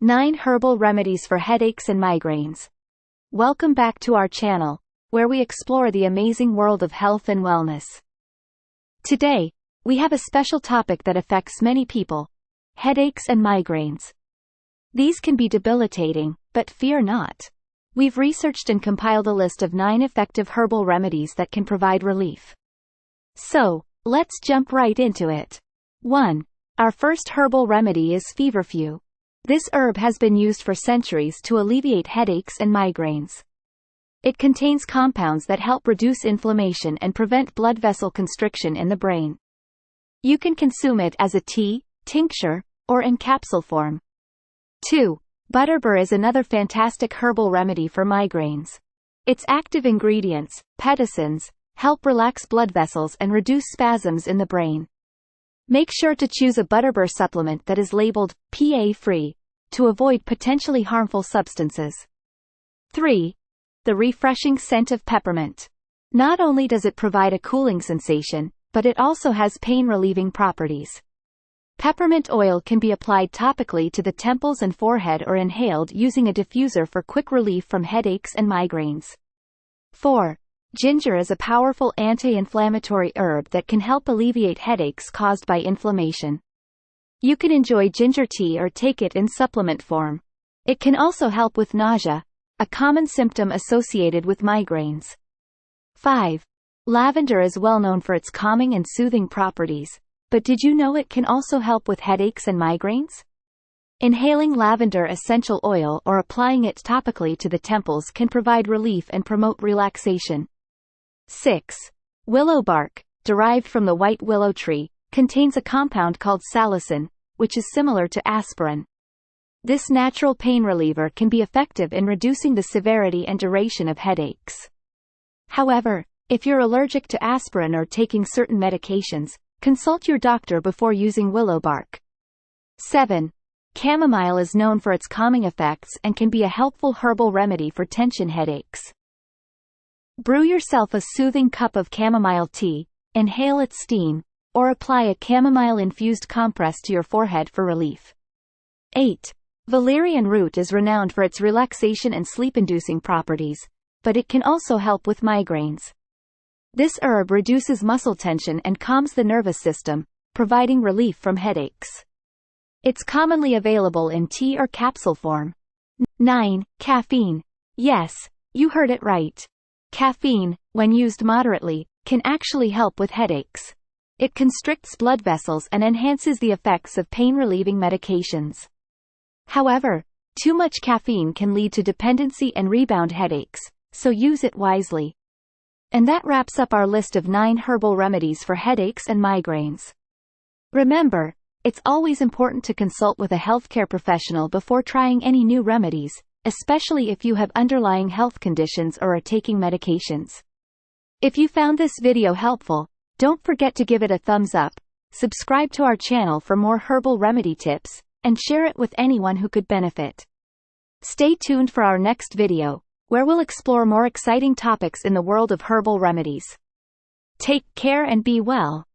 9 Herbal Remedies for Headaches and Migraines. Welcome back to our channel, where we explore the amazing world of health and wellness. Today, we have a special topic that affects many people: headaches and migraines. These can be debilitating, but fear not. We've researched and compiled a list of 9 effective herbal remedies that can provide relief. So, let's jump right into it. 1. Our first herbal remedy is Feverfew. This herb has been used for centuries to alleviate headaches and migraines. It contains compounds that help reduce inflammation and prevent blood vessel constriction in the brain. You can consume it as a tea, tincture, or in capsule form. 2. Butterbur is another fantastic herbal remedy for migraines. Its active ingredients, pectins, help relax blood vessels and reduce spasms in the brain. Make sure to choose a Butterbur supplement that is labeled PA-free to avoid potentially harmful substances. 3. The refreshing scent of peppermint. Not only does it provide a cooling sensation, but it also has pain-relieving properties. Peppermint oil can be applied topically to the temples and forehead or inhaled using a diffuser for quick relief from headaches and migraines. 4. Ginger is a powerful anti-inflammatory herb that can help alleviate headaches caused by inflammation. You can enjoy ginger tea or take it in supplement form. It can also help with nausea, a common symptom associated with migraines. 5. Lavender is well known for its calming and soothing properties, but did you know it can also help with headaches and migraines? Inhaling lavender essential oil or applying it topically to the temples can provide relief and promote relaxation. 6. Willow bark, derived from the white willow tree, contains a compound called salicin, which is similar to aspirin. This natural pain reliever can be effective in reducing the severity and duration of headaches. However, if you're allergic to aspirin or taking certain medications, consult your doctor before using willow bark. 7. Chamomile is known for its calming effects and can be a helpful herbal remedy for tension headaches. Brew yourself a soothing cup of chamomile tea, inhale its steam, or apply a chamomile-infused compress to your forehead for relief. 8. Valerian root is renowned for its relaxation and sleep-inducing properties, but it can also help with migraines. This herb reduces muscle tension and calms the nervous system, providing relief from headaches. It's commonly available in tea or capsule form. 9. Caffeine. Yes, you heard it right. Caffeine, when used moderately, can actually help with headaches. It constricts blood vessels and enhances the effects of pain-relieving medications. However, too much caffeine can lead to dependency and rebound headaches, so use it wisely. And that wraps up our list of 9 herbal remedies for headaches and migraines. Remember, it's always important to consult with a healthcare professional before trying any new remedies, especially if you have underlying health conditions or are taking medications. If you found this video helpful, don't forget to give it a thumbs up, subscribe to our channel for more herbal remedy tips, and share it with anyone who could benefit. Stay tuned for our next video, where we'll explore more exciting topics in the world of herbal remedies. Take care and be well.